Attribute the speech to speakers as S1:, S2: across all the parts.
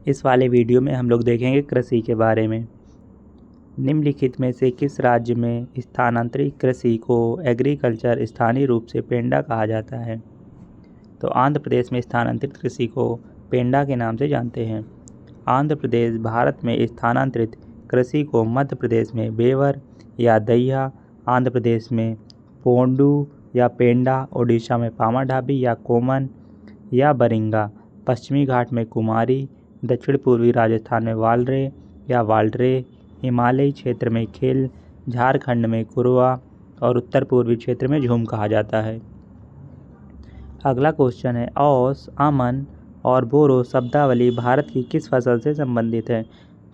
S1: इस वाले वीडियो में हम लोग देखेंगे कृषि के बारे में। निम्नलिखित में से किस राज्य में स्थानांतरित कृषि को एग्रीकल्चर स्थानीय रूप से पेंडा कहा जाता है? तो आंध्र प्रदेश में स्थानांतरित कृषि को पेंडा के नाम से जानते हैं। आंध्र प्रदेश भारत में स्थानांतरित कृषि को मध्य प्रदेश में बेवर या दहिया, आंध्र प्रदेश में पोंडू या पेंडा, ओडिशा में पामाढाबी या कोमन या बरिंगा, पश्चिमी घाट में कुमारी, दक्षिण पूर्वी राजस्थान में वालरे या वाल्डरे, हिमालयी क्षेत्र में खेल, झारखंड में कुरवा और उत्तर पूर्वी क्षेत्र में झूम कहा जाता है। अगला क्वेश्चन है, औस, अमन और बोरो शब्दावली भारत की किस फसल से संबंधित है?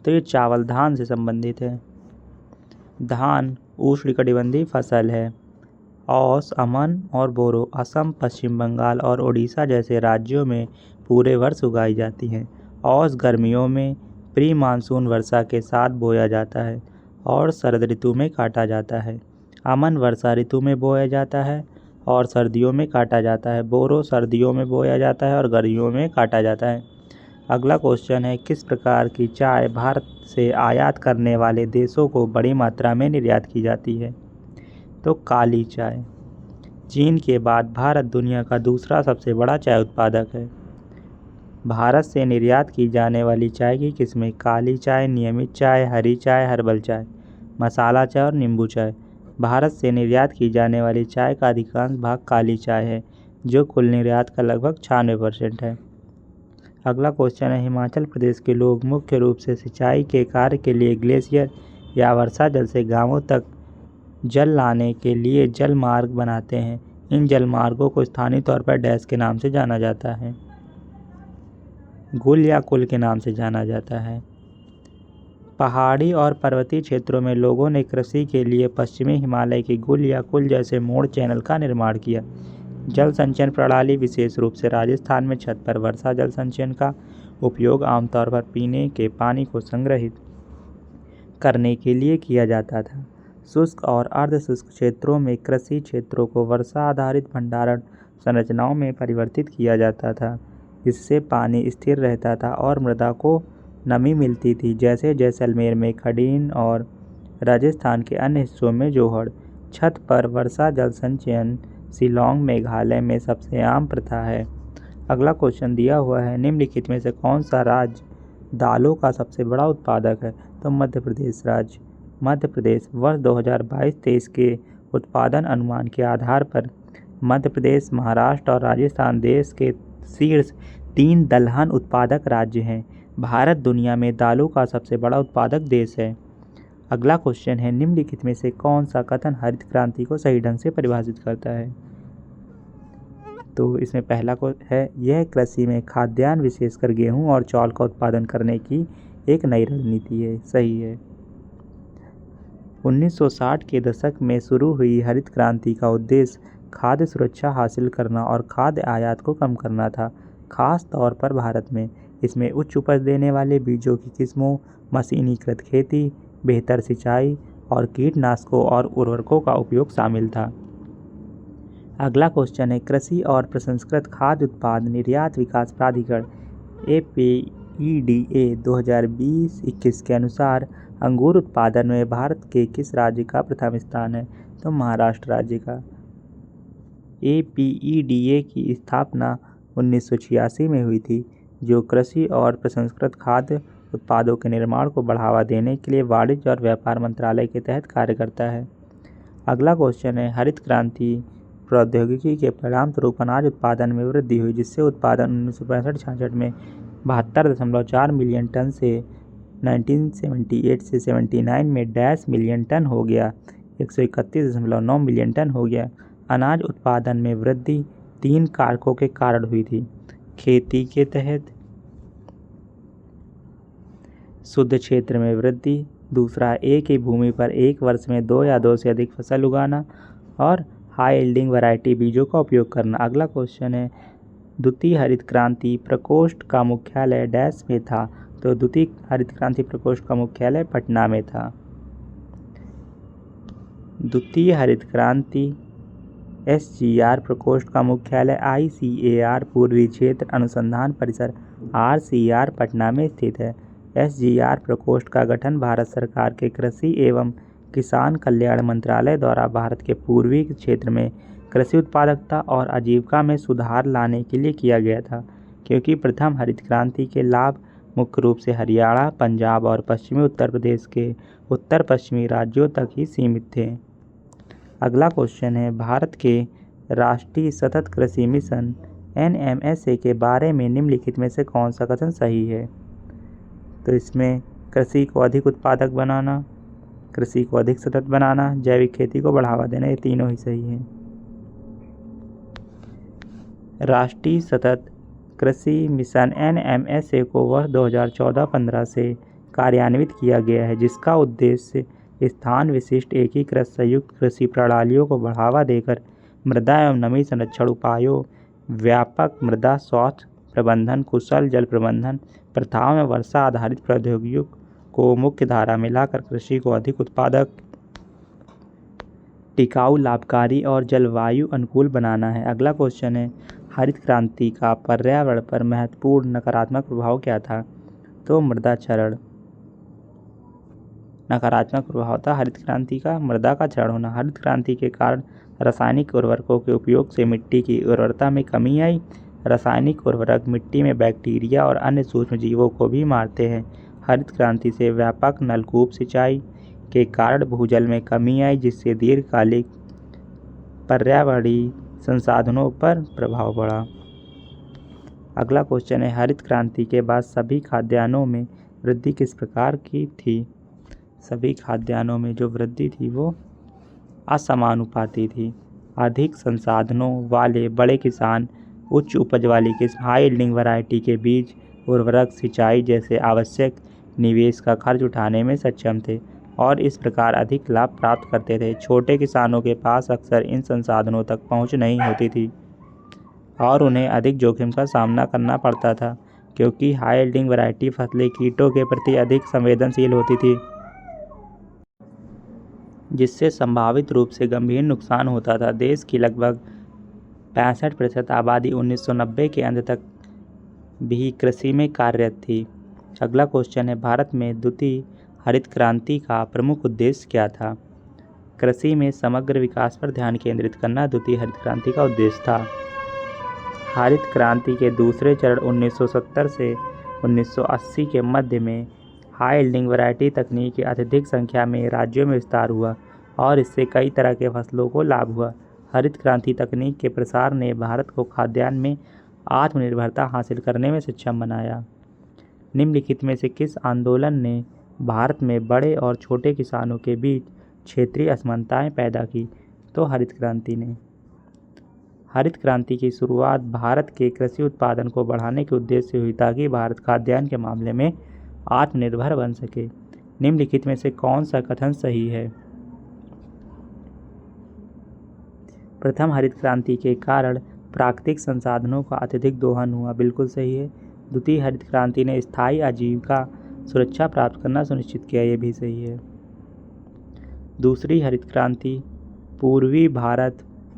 S1: तो ये चावल धान से संबंधित है। धान उष्णकटिबंधीय फसल है। औस, अमन और बोरो असम, पश्चिम बंगाल और ओडिशा जैसे राज्यों में पूरे वर्ष उगाई जाती हैं। औस गर्मियों में प्री मानसून वर्षा के साथ बोया जाता है और शरद ऋतु में काटा जाता है। अमन वर्षा ऋतु में बोया जाता है और सर्दियों में काटा जाता है। बोरो सर्दियों में बोया जाता है और गर्मियों में काटा जाता है। अगला क्वेश्चन है, किस प्रकार की चाय भारत से आयात करने वाले देशों को बड़ी मात्रा में निर्यात की जाती है? तो काली चाय। चीन के बाद भारत दुनिया का दूसरा सबसे बड़ा चाय उत्पादक है। भारत से निर्यात की जाने वाली चाय की किस्में काली चाय, नियमित चाय, हरी चाय, हर्बल चाय, मसाला चाय और नींबू चाय। भारत से निर्यात की जाने वाली चाय का अधिकांश भाग काली चाय है, जो कुल निर्यात का लगभग 96% है। अगला क्वेश्चन है, हिमाचल प्रदेश के लोग मुख्य रूप से सिंचाई के कार्य के लिए ग्लेशियर या वर्षा जल से गांवों तक जल लाने के लिए जल मार्ग बनाते हैं। इन जल मार्गों को स्थानीय तौर पर डैश के नाम से जाना जाता है। गुल या कुल के नाम से जाना जाता है। पहाड़ी और पर्वतीय क्षेत्रों में लोगों ने कृषि के लिए पश्चिमी हिमालय के गुल या कुल जैसे मोड़ चैनल का निर्माण किया। जल संचयन प्रणाली विशेष रूप से राजस्थान में छत पर वर्षा जल संचयन का उपयोग आमतौर पर पीने के पानी को संग्रहित करने के लिए किया जाता था। शुष्क और अर्ध शुष्क क्षेत्रों में कृषि क्षेत्रों को वर्षा आधारित भंडारण संरचनाओं में परिवर्तित किया जाता था, जिससे पानी स्थिर रहता था और मृदा को नमी मिलती थी, जैसे जैसलमेर में खडीन और राजस्थान के अन्य हिस्सों में जोहड़। छत पर वर्षा जल संचयन शिलांग मेघालय में सबसे आम प्रथा है। अगला क्वेश्चन दिया हुआ है, निम्नलिखित में से कौन सा राज्य दालों का सबसे बड़ा उत्पादक है? तो मध्य प्रदेश राज्य। मध्य प्रदेश वर्ष 2022-23 के उत्पादन अनुमान के आधार पर मध्य प्रदेश, महाराष्ट्र और राजस्थान देश के शीर्ष 3 दलहन उत्पादक राज्य हैं। भारत दुनिया में दालों का सबसे बड़ा उत्पादक देश है। अगला क्वेश्चन है, निम्नलिखित में से कौन सा कथन हरित क्रांति को सही ढंग से परिभाषित करता है? तो इसमें पहला को है, यह कृषि में खाद्यान्न विशेषकर गेहूं और चावल का उत्पादन करने की एक नई रणनीति है। सही है। 1960 के दशक में शुरू हुई हरित क्रांति का उद्देश्य खाद्य सुरक्षा हासिल करना और खाद्य आयात को कम करना था, खास तौर पर भारत में। इसमें उच्च उपज देने वाले बीजों की किस्मों, मशीनीकृत खेती, बेहतर सिंचाई और कीटनाशकों और उर्वरकों का उपयोग शामिल था। अगला क्वेश्चन है, कृषि और प्रसंस्कृत खाद्य उत्पाद निर्यात विकास प्राधिकरण APEDA 2020-21 के अनुसार अंगूर उत्पादन में भारत के किस राज्य का प्रथम स्थान है? तो महाराष्ट्र राज्य का। APEDA की स्थापना 1986 में हुई थी, जो कृषि और प्रसंस्कृत खाद्य उत्पादों के निर्माण को बढ़ावा देने के लिए वाणिज्य और व्यापार मंत्रालय के तहत कार्य करता है। अगला क्वेश्चन है, हरित क्रांति प्रौद्योगिकी के परिणामस्वरूप अनाज उत्पादन में वृद्धि हुई, जिससे उत्पादन 1965-66 में 72.4 मिलियन टन से 1978 से 79 में 10 मिलियन टन हो गया, 131.9 मिलियन टन हो गया। अनाज उत्पादन में वृद्धि 3 कारकों के कारण हुई थी। खेती के तहत शुद्ध क्षेत्र में वृद्धि, दूसरा एक ही भूमि पर एक वर्ष में 2 या 2 से अधिक फसल उगाना और हाई यील्डिंग वैरायटी बीजों का उपयोग करना। अगला क्वेश्चन है, द्वितीय हरित क्रांति प्रकोष्ठ का मुख्यालय डैश में था? तो द्वितीय हरित क्रांति प्रकोष्ठ का मुख्यालय पटना में था। द्वितीय हरित क्रांति SGR प्रकोष्ठ का मुख्यालय ICAR पूर्वी क्षेत्र अनुसंधान परिसर RCR पटना में स्थित है। SGR प्रकोष्ठ का गठन भारत सरकार के कृषि एवं किसान कल्याण मंत्रालय द्वारा भारत के पूर्वी क्षेत्र में कृषि उत्पादकता और आजीविका में सुधार लाने के लिए किया गया था, क्योंकि प्रथम हरित क्रांति के लाभ मुख्य रूप से हरियाणा, पंजाब और पश्चिमी उत्तर प्रदेश के उत्तर पश्चिमी राज्यों तक ही सीमित थे। अगला क्वेश्चन है, भारत के राष्ट्रीय सतत कृषि मिशन NMSA के बारे में निम्नलिखित में से कौन सा कथन सही है? तो इसमें कृषि को अधिक उत्पादक बनाना, कृषि को अधिक सतत बनाना, जैविक खेती को बढ़ावा देना, ये तीनों ही सही हैं। राष्ट्रीय सतत कृषि मिशन NMSA को वर्ष 2014-15 से कार्यान्वित किया गया है, जिसका उद्देश्य स्थान विशिष्ट एकीकृत संयुक्त कृषि प्रणालियों को बढ़ावा देकर मृदा एवं नमी संरक्षण उपायों, व्यापक मृदा स्वास्थ्य प्रबंधन, कुशल जल प्रबंधन प्रथाओं में वर्षा आधारित प्रौद्योगिकियों को मुख्य धारा में लाकर कृषि को अधिक उत्पादक, टिकाऊ, लाभकारी और जलवायु अनुकूल बनाना है। अगला क्वेश्चन है, हरित क्रांति का पर्यावरण पर महत्वपूर्ण नकारात्मक प्रभाव क्या था? तो मृदा क्षरण। नकारात्मक प्रभाव था हरित क्रांति का मृदा का क्षरण होना। हरित क्रांति के कारण रासायनिक उर्वरकों के उपयोग से मिट्टी की उर्वरता में कमी आई। रासायनिक उर्वरक मिट्टी में बैक्टीरिया और अन्य सूक्ष्म जीवों को भी मारते हैं। हरित क्रांति से व्यापक नलकूप सिंचाई के कारण भूजल में कमी आई, जिससे दीर्घकालिक पर्यावरणीय संसाधनों पर प्रभाव पड़ा। अगला क्वेश्चन है, हरित क्रांति के बाद सभी खाद्यान्नों में वृद्धि किस प्रकार की थी? सभी खाद्यान्नों में जो वृद्धि थी वो असमानुपाती थी। अधिक संसाधनों वाले बड़े किसान उच्च उपज वाली किस्म, हाई यील्डिंग वैरायटी के बीज, उर्वरक, सिंचाई जैसे आवश्यक निवेश का खर्च उठाने में सक्षम थे और इस प्रकार अधिक लाभ प्राप्त करते थे। छोटे किसानों के पास अक्सर इन संसाधनों तक पहुंच नहीं होती थी और उन्हें अधिक जोखिम का सामना करना पड़ता था, क्योंकि हाई यील्डिंग वैरायटी फसलें कीटों के प्रति अधिक संवेदनशील होती थी, जिससे संभावित रूप से गंभीर नुकसान होता था। देश की लगभग 65% आबादी 1990 के अंत तक भी कृषि में कार्यरत थी। अगला क्वेश्चन है, भारत में द्वितीय हरित क्रांति का प्रमुख उद्देश्य क्या था? कृषि में समग्र विकास पर ध्यान केंद्रित करना द्वितीय हरित क्रांति का उद्देश्य था। हरित क्रांति के दूसरे चरण 1970 से 1980 के मध्य में हाई यील्डिंग वैरायटी तकनीक के अत्यधिक संख्या में राज्यों में विस्तार हुआ और इससे कई तरह के फसलों को लाभ हुआ। हरित क्रांति तकनीक के प्रसार ने भारत को खाद्यान्न में आत्मनिर्भरता हासिल करने में सक्षम बनाया। निम्नलिखित में से किस आंदोलन ने भारत में बड़े और छोटे किसानों के बीच क्षेत्रीय असमानताएं पैदा की? तो हरित क्रांति ने। हरित क्रांति की शुरुआत भारत के कृषि उत्पादन को बढ़ाने के उद्देश्य से हुई, ताकि भारत खाद्यान्न के मामले में आत्मनिर्भर बन सके। निम्नलिखित में से कौन सा कथन सही है? प्रथम हरित क्रांति के कारण प्राकृतिक संसाधनों का अत्यधिक दोहन हुआ, बिल्कुल सही है। द्वितीय हरित क्रांति ने स्थायी आजीविका सुरक्षा प्राप्त करना सुनिश्चित किया, ये भी सही है। दूसरी हरित क्रांति पूर्वी भारत,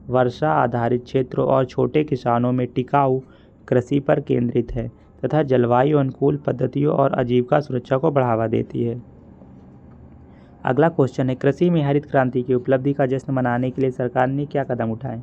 S1: वर्षा आधारित क्षेत्रों और छोटे किसानों में टिकाऊ कृषि पर केंद्रित है तथा जलवायु अनुकूल पद्धतियों और आजीविका सुरक्षा को बढ़ावा देती है। अगला क्वेश्चन है, कृषि में हरित क्रांति की उपलब्धि का जश्न मनाने के लिए सरकार ने क्या कदम उठाए?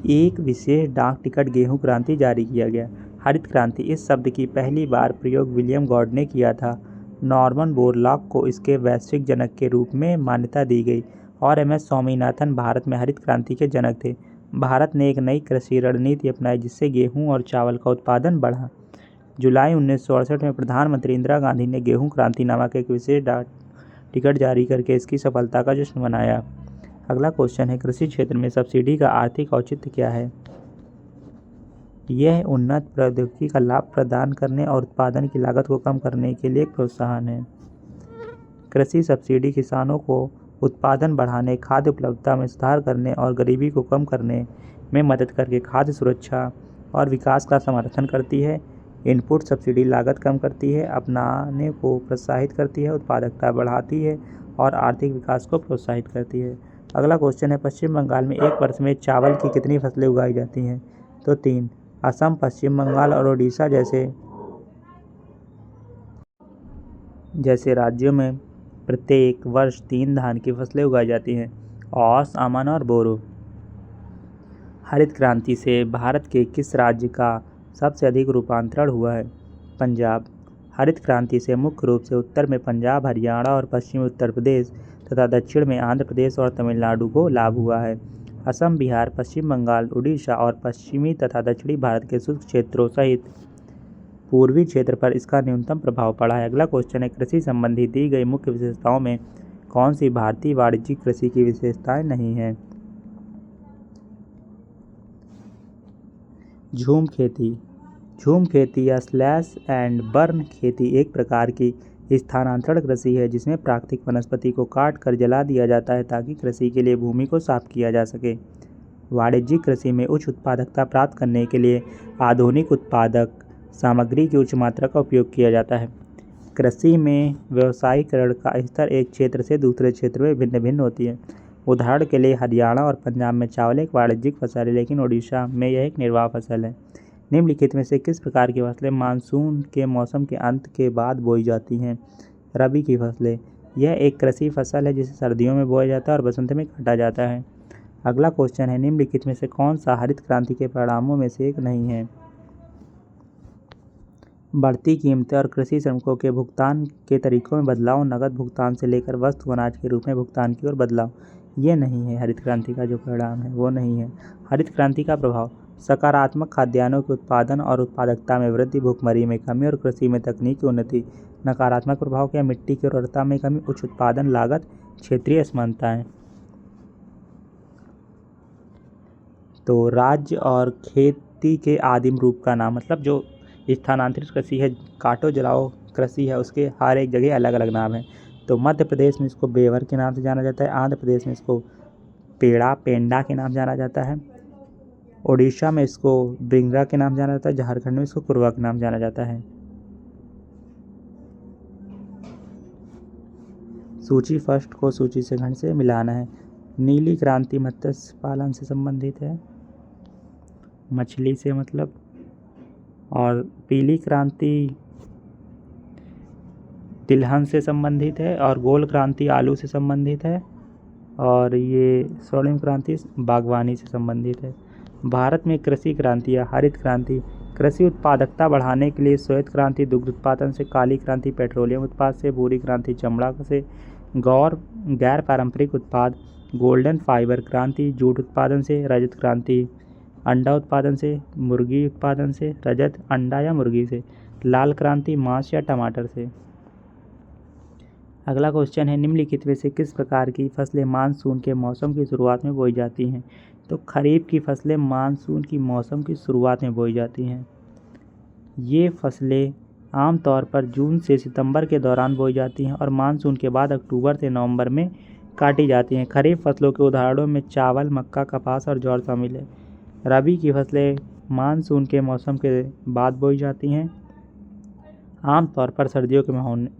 S1: एक विशेष डाक टिकट गेहूं क्रांति जारी किया गया। हरित क्रांति इस शब्द की पहली बार प्रयोग विलियम गॉड ने किया था। नॉर्मन बोरलॉग को इसके वैश्विक जनक के रूप में मान्यता दी गई और MS स्वामीनाथन भारत में हरित क्रांति के जनक थे। भारत ने एक नई कृषि रणनीति अपनाई, जिससे गेहूं और चावल का उत्पादन बढ़ा। जुलाई 1968 में प्रधानमंत्री इंदिरा गांधी ने गेहूं क्रांति नामक एक विशेष डाक टिकट जारी करके इसकी सफलता का जश्न मनाया। अगला क्वेश्चन है, कृषि क्षेत्र में सब्सिडी का आर्थिक औचित्य क्या है? यह उन्नत प्रौद्योगिकी का लाभ प्रदान करने और उत्पादन की लागत को कम करने के लिए एक प्रोत्साहन है। कृषि सब्सिडी किसानों को उत्पादन बढ़ाने, खाद्य उपलब्धता में सुधार करने और गरीबी को कम करने में मदद करके खाद्य सुरक्षा और विकास का समर्थन करती है। इनपुट सब्सिडी लागत कम करती है, अपनाने को प्रोत्साहित करती है, उत्पादकता बढ़ाती है और आर्थिक विकास को प्रोत्साहित करती है। अगला क्वेश्चन है, पश्चिम बंगाल में एक वर्ष में चावल की कितनी फसलें उगाई जाती हैं? तो 3। असम, पश्चिम बंगाल और ओडिशा जैसे राज्यों में प्रत्येक वर्ष 3 धान की फसलें उगाई जाती हैं: औस, अमन और बोरो। हरित क्रांति से भारत के किस राज्य का सबसे अधिक रूपांतरण हुआ है? पंजाब। हरित क्रांति से मुख्य रूप से उत्तर में पंजाब, हरियाणा और पश्चिमी उत्तर प्रदेश तथा दक्षिण में आंध्र प्रदेश और तमिलनाडु को लाभ हुआ है। असम, बिहार, पश्चिम बंगाल, उड़ीसा और पश्चिमी तथा दक्षिणी भारत के शुष्क क्षेत्रों सहित पूर्वी क्षेत्र पर इसका न्यूनतम प्रभाव पड़ा है। अगला क्वेश्चन है, कृषि संबंधी दी गई मुख्य विशेषताओं में कौन सी भारतीय वाणिज्यिक कृषि की विशेषताएं नहीं हैं? झूम खेती। झूम खेती या स्लैश एंड बर्न खेती एक प्रकार की स्थानांतरण कृषि है जिसमें प्राकृतिक वनस्पति को काट कर जला दिया जाता है ताकि कृषि के लिए भूमि को साफ किया जा सके। वाणिज्यिक कृषि में उच्च उत्पादकता प्राप्त करने के लिए आधुनिक उत्पादक सामग्री की उच्च मात्रा का उपयोग किया जाता है। कृषि में व्यावसायीकरण का स्तर एक क्षेत्र से दूसरे क्षेत्र में भिन्न भिन्न होती है। उदाहरण के लिए हरियाणा और पंजाब में चावल एक वाणिज्यिक फसल है, लेकिन ओडिशा में यह एक निर्वाह फसल है। निम्नलिखित में से किस प्रकार की फसलें मानसून के मौसम के अंत के बाद बोई जाती हैं? रबी की फसलें। यह एक कृषि फसल है जिसे सर्दियों में बोया जाता है और बसंत में काटा जाता है। अगला क्वेश्चन है, निम्नलिखित में से कौन सा हरित क्रांति के परिणामों में से एक नहीं है? बढ़ती कीमतें और कृषि श्रमिकों के भुगतान के तरीकों में बदलाव, नकद भुगतान से लेकर वस्तु अनाज के रूप में भुगतान की ओर बदलाव, ये नहीं है हरित क्रांति का जो परिणाम है, वो नहीं है। हरित क्रांति का प्रभाव, सकारात्मक खाद्यान्नों के उत्पादन और उत्पादकता में वृद्धि, भुखमरी में कमी और कृषि में तकनीकी उन्नति। नकारात्मक प्रभाव क्या, मिट्टी की उर्वरता में कमी, उच्च उत्पादन लागत, क्षेत्रीय असमानताएं। तो राज्य और खेती के आदिम रूप का नाम, मतलब जो स्थानांतरित कृषि है, काटो जलाओ कृषि है, उसके हर एक जगह अलग अलग नाम है। तो मध्य प्रदेश में इसको बेवर के नाम से जाना जाता है, आंध्र प्रदेश में इसको पेंडा के नाम जाना जाता है, ओडिशा में इसको ब्रिंगरा के नाम जाना जाता है, झारखंड में इसको कुरवा के नाम जाना जाता है। सूची फर्स्ट को सूची सेकंड से मिलाना है। नीली क्रांति मत्स्य पालन से संबंधित है, मछली से मतलब, और पीली क्रांति तिलहन से संबंधित है, और गोल क्रांति आलू से संबंधित है, और ये स्वर्णिम क्रांति बागवानी से संबंधित है। भारत में कृषि क्रांति या हरित क्रांति, कृषि उत्पादकता बढ़ाने के लिए श्वेत क्रांति दुग्ध उत्पादन से, काली क्रांति पेट्रोलियम उत्पाद से, भूरी क्रांति चमड़ा से, गैर पारंपरिक उत्पाद गोल्डन फाइबर क्रांति जूट उत्पादन से, रजत क्रांति अंडा उत्पादन से, मुर्गी उत्पादन से, रजत अंडा या मुर्गी से, लाल क्रांति मांस या टमाटर से। अगला क्वेश्चन है, निम्नलिखित में से किस प्रकार की फसलें मानसून के मौसम की शुरुआत में बोई जाती हैं? तो खरीफ की फसलें मानसून की मौसम की शुरुआत में बोई जाती हैं। ये फसलें आमतौर पर जून से सितंबर के दौरान बोई जाती हैं और मानसून के बाद अक्टूबर से नवंबर में काटी जाती हैं। खरीफ फसलों के उदाहरणों में चावल, मक्का, कपास और ज्वार शामिल है। रबी की फसलें मानसून के मौसम के बाद बोई जाती हैं, आमतौर पर सर्दियों के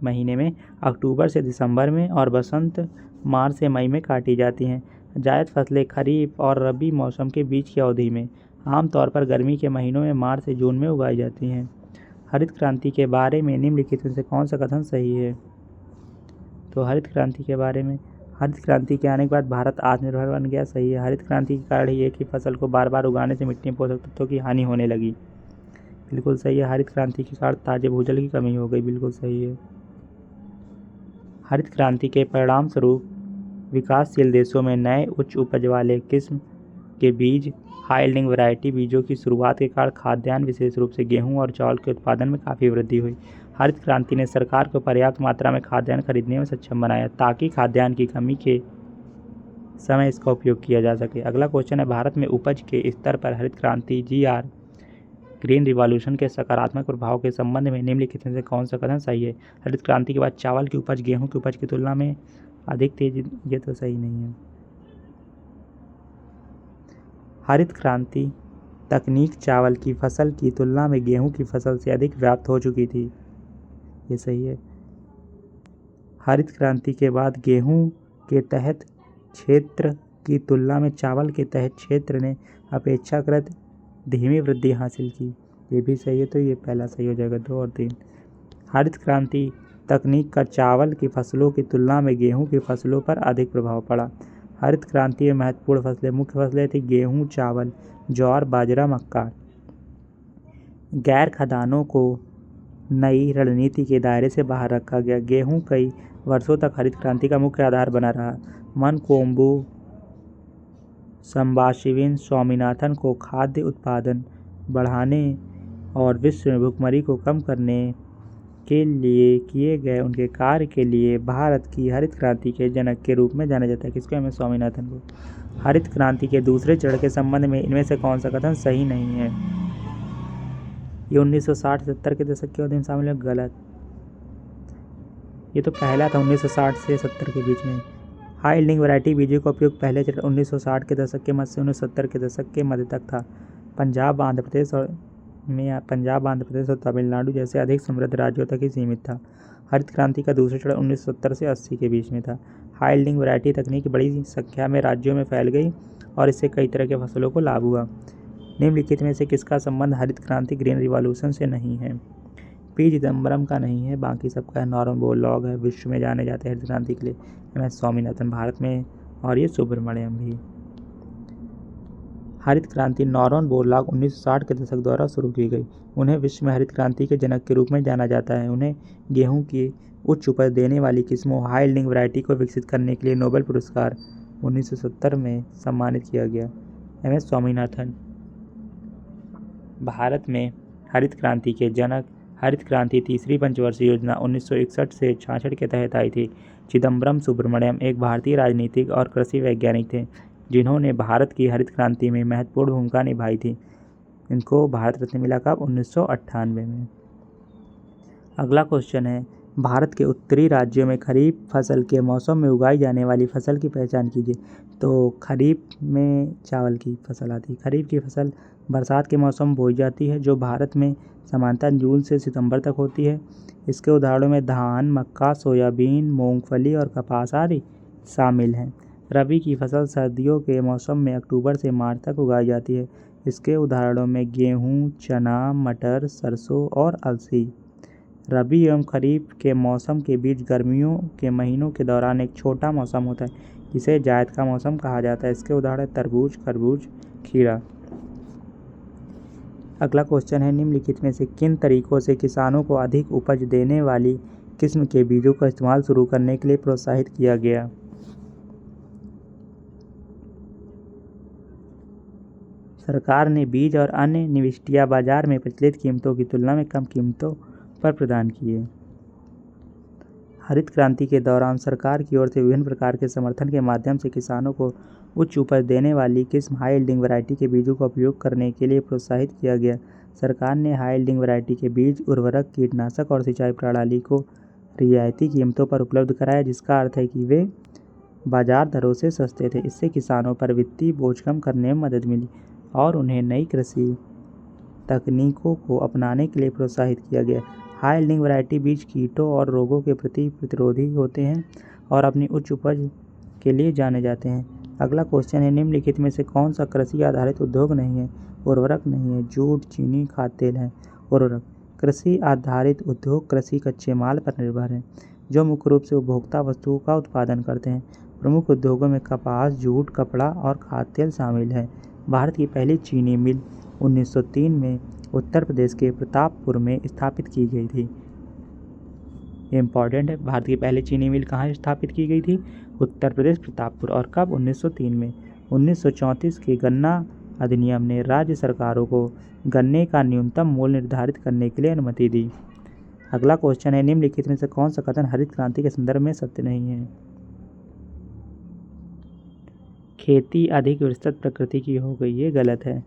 S1: महीने में अक्टूबर से दिसंबर में, और बसंत मार्च से मई में काटी जाती हैं। जायद फसलें खरीफ और रबी मौसम के बीच की अवधि में, आमतौर पर गर्मी के महीनों में मार्च से जून में उगाई जाती हैं। हरित क्रांति के बारे में निम्नलिखित में से कौन सा कथन सही है? तो हरित क्रांति के बारे में, हरित क्रांति के आने के बाद भारत आत्मनिर्भर बन गया, सही है। हरित क्रांति के कारण ही एक ही फसल को बार बार उगाने से मिट्टी में पोषक तत्वों की हानि होने लगी, बिल्कुल सही है। हरित क्रांति के कारण ताजे भूजल की कमी हो गई, बिल्कुल सही है। हरित क्रांति के परिणाम स्वरूप विकासशील देशों में नए उच्च उपज वाले किस्म के बीज, हाई यील्डिंग वैरायटी बीजों की शुरुआत के कारण खाद्यान्न, विशेष रूप से गेहूं और चावल के उत्पादन में काफ़ी वृद्धि हुई। हरित क्रांति ने सरकार को पर्याप्त मात्रा में खाद्यान्न खरीदने में सक्षम बनाया ताकि खाद्यान्न की कमी के समय इसका उपयोग किया जा सके। अगला क्वेश्चन है, भारत में उपज के स्तर पर हरित क्रांति ग्रीन रिवॉल्यूशन के सकारात्मक प्रभाव के संबंध में निम्नलिखित में से कौन सा कथन सही है? हरित क्रांति के बाद चावल की उपज गेहूं की उपज की तुलना में अधिक तेजी, ये तो सही नहीं है। हरित क्रांति तकनीक चावल की फसल की तुलना में गेहूं की फसल से अधिक व्याप्त हो चुकी थी, ये सही है। हरित क्रांति के बाद गेहूं के तहत क्षेत्र की तुलना में चावल के तहत क्षेत्र ने अपेक्षाकृत धीमी वृद्धि हासिल की। ये भी सही है, तो ये पहला सही हो जाएगा, 2 और 3। हरित क्रांति तकनीक का चावल की फसलों की तुलना में गेहूं की फसलों पर अधिक प्रभाव पड़ा। हरित क्रांति में महत्वपूर्ण फसलें, मुख्य फसलें थी गेहूं, चावल, ज्वार, बाजरा, मक्का। गैर खदानों को नई रणनीति के दायरे से बाहर रखा गया। गेहूं कई वर्षों तक हरित क्रांति का मुख्य आधार बना रहा। मनकोंबू संबाशिवन स्वामीनाथन को खाद्य उत्पादन बढ़ाने और विश्व में भुखमरी को कम करने के लिए किए गए उनके कार्य के लिए भारत की हरित क्रांति के जनक के रूप में जाना जाता है। किसको? एम एस स्वामीनाथन को। हरित क्रांति के दूसरे चरण के संबंध में इनमें से कौन सा कथन सही नहीं है? ये 1960-70 के दशक के अध्ययन शामिल है। गलत। ये तो पहला था 1960 से 70 के बीच में। हाई यील्डिंग वैरायटी बीजों का उपयोग पहले चरण 1960 के दशक के मध्य से 1970 के दशक के मध्य तक था। पंजाब, आंध्र प्रदेश और तमिलनाडु जैसे अधिक समृद्ध राज्यों तक ही सीमित था। हरित क्रांति का दूसरा चरण 1970 से 80 के बीच में था। हाई यील्डिंग वैरायटी तकनीक बड़ी संख्या में राज्यों में फैल गई और इससे कई तरह के फसलों को लाभ हुआ। निम्नलिखित में से किसका संबंध हरित क्रांति ग्रीन रिवॉल्यूशन से नहीं है? पी चिदम्बरम का नहीं है, बाकी सबका है। नॉर्मन बोरलॉग है, विश्व में जाने जाते हैं हरित क्रांति के लिए। एम एस स्वामीनाथन भारत में, और ये सुब्रमण्यम भी। हरित क्रांति नॉर्मन बोरलॉग 1960 के दशक द्वारा शुरू की गई। उन्हें विश्व में हरित क्रांति के जनक के रूप में जाना जाता है। उन्हें गेहूं की उच्च उपज देने वाली किस्मों हाई यील्डिंग वैरायटी को विकसित करने के लिए नोबेल पुरस्कार 1970 में सम्मानित किया गया। M S Swaminathan. भारत में हरित क्रांति के जनक। हरित क्रांति तीसरी पंचवर्षीय योजना 1961 से 66 के तहत आई थी। चिदम्बरम सुब्रमण्यम एक भारतीय राजनीतिक और कृषि वैज्ञानिक थे जिन्होंने भारत की हरित क्रांति में महत्वपूर्ण भूमिका निभाई थी। इनको भारत रत्न मिला कब? 1998 में। अगला क्वेश्चन है, भारत के उत्तरी राज्यों में खरीफ फसल के मौसम में उगाई जाने वाली फसल की पहचान कीजिए। तो खरीफ में चावल की फसल आती है। खरीफ की फसल बरसात के मौसम में बोई जाती है, जो भारत में सामान्यतः जून से सितंबर तक होती है। इसके उदाहरणों में धान, मक्का, सोयाबीन, मूंगफली और कपास आदि शामिल हैं। रबी की फसल सर्दियों के मौसम में अक्टूबर से मार्च तक उगाई जाती है। इसके उदाहरणों में गेहूँ, चना, मटर, सरसों और अलसी। रबी एवं खरीफ के मौसम के बीच गर्मियों के महीनों के दौरान एक छोटा मौसम होता है जिसे जायद का मौसम कहा जाता है। इसके उदाहरण तरबूज, खरबूज, खीरा। अगला क्वेश्चन है, निम्नलिखित में से किन तरीकों से किसानों को अधिक उपज देने वाली किस्म के बीजों का इस्तेमाल शुरू करने के लिए प्रोत्साहित किया गया? सरकार ने बीज और अन्य निविष्टियां बाजार में प्रचलित कीमतों की तुलना में कम कीमतों पर प्रदान किए। हरित क्रांति के दौरान सरकार की ओर से विभिन्न प्रकार के समर्थन के माध्यम से किसानों को उच्च उपज देने वाली किस्म हाई यील्डिंग वैरायटी के बीजों का उपयोग करने के लिए प्रोत्साहित किया गया। सरकार ने हाई यील्डिंग वैरायटी के बीज, उर्वरक, कीटनाशक और सिंचाई प्रणाली को रियायती कीमतों पर उपलब्ध कराया, जिसका अर्थ है कि वे बाजार दरों से सस्ते थे। इससे किसानों पर वित्तीय बोझ कम करने में मदद मिली और उन्हें नई कृषि तकनीकों को अपनाने के लिए प्रोत्साहित किया गया। हाई यील्डिंग वैरायटी बीज कीटों और रोगों के प्रति प्रतिरोधी होते हैं और अपनी उच्च उपज के लिए जाने जाते हैं। अगला क्वेश्चन है, निम्नलिखित में से कौन सा कृषि आधारित उद्योग नहीं है? उर्वरक नहीं है। जूट, चीनी, खाद्य तेल है। उर्वरक। कृषि आधारित उद्योग कृषि कच्चे माल पर निर्भर हैं, जो मुख्य रूप से उपभोक्ता वस्तुओं का उत्पादन करते हैं। प्रमुख उद्योगों में कपास, जूट, कपड़ा और खाद्य तेल शामिल है। भारत की पहली चीनी मिल 1903 में उत्तर प्रदेश के प्रतापपुर में स्थापित की गई थी। ये इम्पॉर्टेंट है। भारत की पहली चीनी मिल कहाँ स्थापित की गई थी? उत्तर प्रदेश, प्रतापपुर। और कब? 1903 में। 1934 के गन्ना अधिनियम ने राज्य सरकारों को गन्ने का न्यूनतम मूल्य निर्धारित करने के लिए अनुमति दी। अगला क्वेश्चन है, निम्नलिखित में से कौन सा कथन हरित क्रांति के संदर्भ में सत्य नहीं है? खेती अधिक विस्तृत प्रकृति की हो गई। ये गलत है।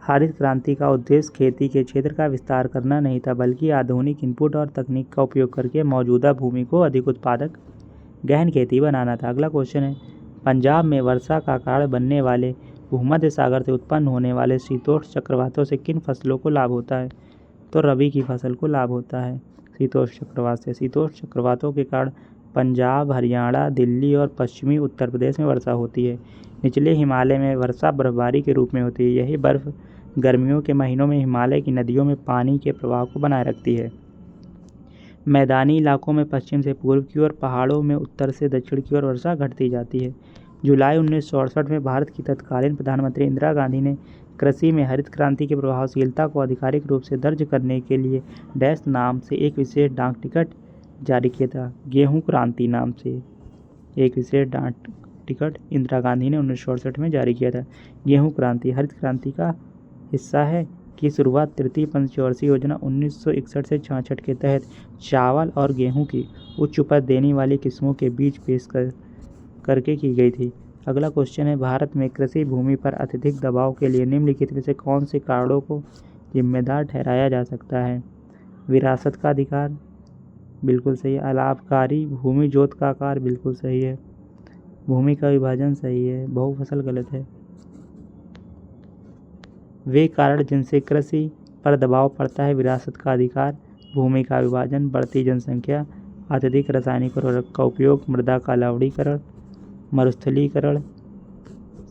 S1: हरित क्रांति का उद्देश्य खेती के क्षेत्र का विस्तार करना नहीं था, बल्कि आधुनिक इनपुट और तकनीक का उपयोग करके मौजूदा भूमि को अधिक उत्पादक गहन खेती बनाना था। अगला क्वेश्चन है, पंजाब में वर्षा का कारण बनने वाले भूमध्य सागर से उत्पन्न होने वाले शीतोष्ण चक्रवातों से किन फसलों को लाभ होता है? तो रबी की फसल को लाभ होता है। शीतोष्ण चक्रवात से। शीतोष्ण चक्रवातों के कारण पंजाब, हरियाणा, दिल्ली और पश्चिमी उत्तर प्रदेश में वर्षा होती है। निचले हिमालय में वर्षा बर्फबारी के रूप में होती है। यही बर्फ गर्मियों के महीनों में हिमालय की नदियों में पानी के प्रवाह को बनाए रखती है। मैदानी इलाकों में पश्चिम से पूर्व की ओर, पहाड़ों में उत्तर से दक्षिण की ओर वर्षा घटती जाती है। जुलाई 1968 में भारत की तत्कालीन प्रधानमंत्री इंदिरा गांधी ने कृषि में हरित क्रांति की प्रभावशीलता को आधिकारिक रूप से दर्ज करने के लिए डैश नाम से एक विशेष डाक टिकट जारी किया था। गेहूं क्रांति नाम से एक विशेष डाक टिकट इंदिरा गांधी ने 1968 में जारी किया था। गेहूं क्रांति हरित क्रांति का हिस्सा है की शुरुआत तृतीय पंचवार्षिक योजना 1961 से 66 के तहत चावल और गेहूं की उच्च उपज देने वाली किस्मों के बीज पेश करके की गई थी। अगला क्वेश्चन है, भारत में कृषि भूमि पर अत्यधिक दबाव के लिए निम्नलिखित में से कौन से कारणों को जिम्मेदार ठहराया जा सकता है? विरासत का अधिकार, बिल्कुल सही है। अलाभकारी भूमि जोत का आकार, बिल्कुल सही है। भूमि का विभाजन, सही है। बहुफसल, गलत है। वे कारण जिनसे कृषि पर दबाव पड़ता है: विरासत का अधिकार, भूमि का विभाजन, बढ़ती जनसंख्या, अत्यधिक रासायनिक उर्वरक का उपयोग, मृदा का लवणीकरण, मरुस्थलीकरण,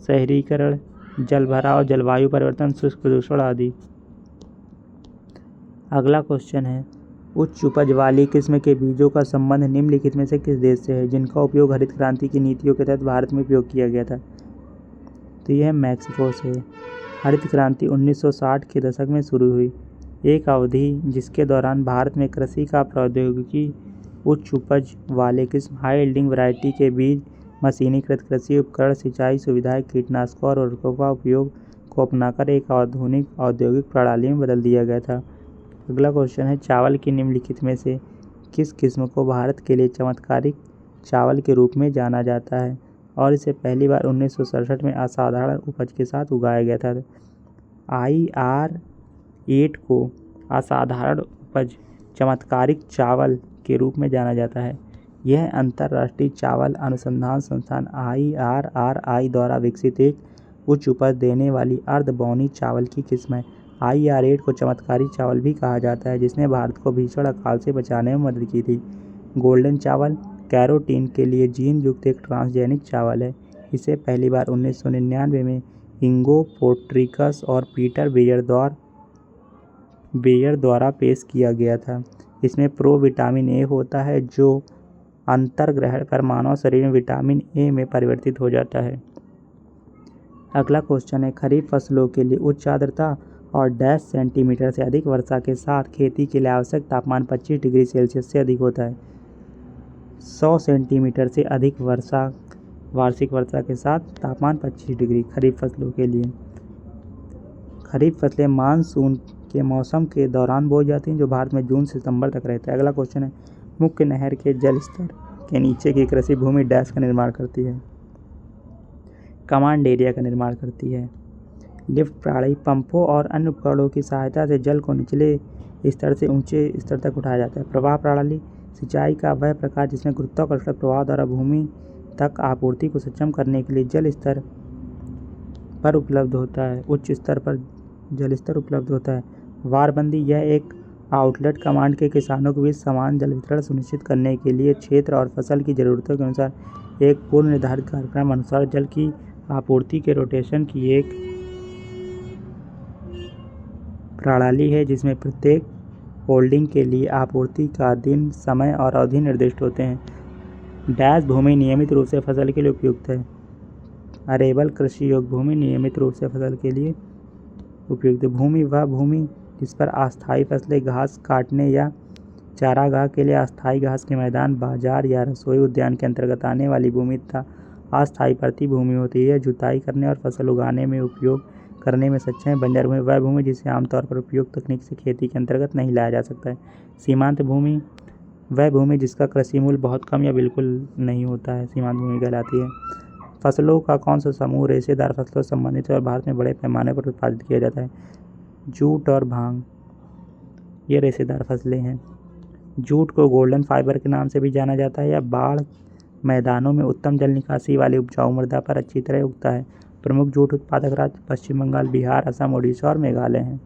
S1: शहरीकरण, जलभराव, जलवायु परिवर्तन, शुष्क प्रदूषण आदि। अगला क्वेश्चन है, उच्च उपज वाली किस्म के बीजों का संबंध निम्नलिखित में से किस देश से है जिनका उपयोग हरित क्रांति की नीतियों के तहत भारत में उपयोग किया गया था? तो यह मैक्सिको से। हरित क्रांति 1960 के दशक में शुरू हुई, एक अवधि जिसके दौरान भारत में कृषि का प्रौद्योगिकी, उच्च उपज वाले किस्म, हाई यील्डिंग वैरायटी के बीज, मशीनीकृत कृषि उपकरण, सिंचाई सुविधाएं, कीटनाशकों और उर्वरकों का उपयोग को अपनाकर एक आधुनिक औद्योगिक प्रणाली में बदल दिया गया था। अगला क्वेश्चन है, चावल की निम्नलिखित में से किस किस्म को भारत के लिए चमत्कारिक चावल के रूप में जाना जाता है और इसे पहली बार 1967 में असाधारण उपज के साथ उगाया गया था? IR-8 को असाधारण उपज चमत्कारिक चावल के रूप में जाना जाता है। यह अंतर्राष्ट्रीय चावल अनुसंधान संस्थान IRRI द्वारा विकसित एक उच्च उपज देने वाली अर्ध-बौनी चावल की किस्म है। IR-8 को चमत्कारी चावल भी कहा जाता है, जिसने भारत को भीषण अकाल से बचाने में मदद की थी। गोल्डन चावल कैरोटीन के लिए जीन युक्त एक ट्रांसजेनिक चावल है। इसे पहली बार 1999 में इंगो पोर्ट्रिकस और पीटर बेयर द्वारा पेश किया गया था। इसमें प्रोविटामिन ए होता है जो अंतर्ग्रहण कर मानव शरीर में विटामिन ए में परिवर्तित हो जाता है। अगला क्वेश्चन है, खरीफ फसलों के लिए उच्च आर्द्रता और डैश सेंटीमीटर से अधिक वर्षा के साथ खेती के लिए आवश्यक तापमान 25 डिग्री सेल्सियस से अधिक होता है। 100 सेंटीमीटर से अधिक वर्षा वार्षिक वर्षा के साथ तापमान 25 डिग्री खरीफ फसलों के लिए। खरीफ फसलें मानसून के मौसम के दौरान बोई जाती हैं, जो भारत में जून से सितंबर तक रहता है। अगला क्वेश्चन है, मुख्य नहर के जल स्तर के नीचे की कृषि भूमि डैश का निर्माण करती है? कमांड एरिया का निर्माण करती है। लिफ्ट प्रणाली पंपों और अन्य उपकरणों की सहायता से जल को निचले स्तर से ऊंचे स्तर तक उठाया जाता है। प्रवाह प्रणाली सिंचाई का वह प्रकार जिसमें गुरुत्वाकर्षण प्रवाह द्वारा भूमि तक आपूर्ति को सक्षम करने के लिए जल स्तर पर उपलब्ध होता है, उच्च स्तर पर जल स्तर उपलब्ध होता है। वारबंदी यह एक आउटलेट कमांड के किसानों के बीच समान जल वितरण सुनिश्चित करने के लिए क्षेत्र और फसल की ज़रूरतों के अनुसार एक पूर्व निर्धारित कार्यक्रम अनुसार जल की आपूर्ति के रोटेशन की एक प्रणाली है, जिसमें प्रत्येक होल्डिंग के लिए आपूर्ति का दिन, समय और अवधि निर्दिष्ट होते हैं। डैश भूमि नियमित रूप से फसल के लिए उपयुक्त है। अरेबल कृषि योग्य भूमि नियमित रूप से फसल के लिए उपयुक्त भूमि वह भूमि जिस पर अस्थायी फसलें, घास काटने या चारागाह के लिए अस्थायी घास के मैदान, बाजार या रसोई उद्यान के अंतर्गत आने वाली भूमि तथा अस्थायी परती भूमि होती है। जुताई करने और फसल उगाने में उपयोग करने में सक्षम है। बंजर भूमि वह भूमि जिसे आमतौर पर उपयुक्त तकनीक से खेती के अंतर्गत नहीं लाया जा सकता है। सीमांत भूमि वह भूमि जिसका कृषि मूल्य बहुत कम या बिल्कुल नहीं होता है, सीमांत भूमि कहलाती है। फसलों का कौन सा समूह रेशेदार फसलों से संबंधित है और भारत में बड़े पैमाने पर उत्पादित किया जाता है? जूट और भांग, ये रेशेदार फसलें हैं। जूट को गोल्डन फाइबर के नाम से भी जाना जाता है। यह बाढ़ मैदानों में उत्तम जल निकासी वाली उपजाऊ मृदा पर अच्छी तरह उगता है। प्रमुख जूट उत्पादक राज्य पश्चिम बंगाल, बिहार, असम, ओडिशा और मेघालय हैं।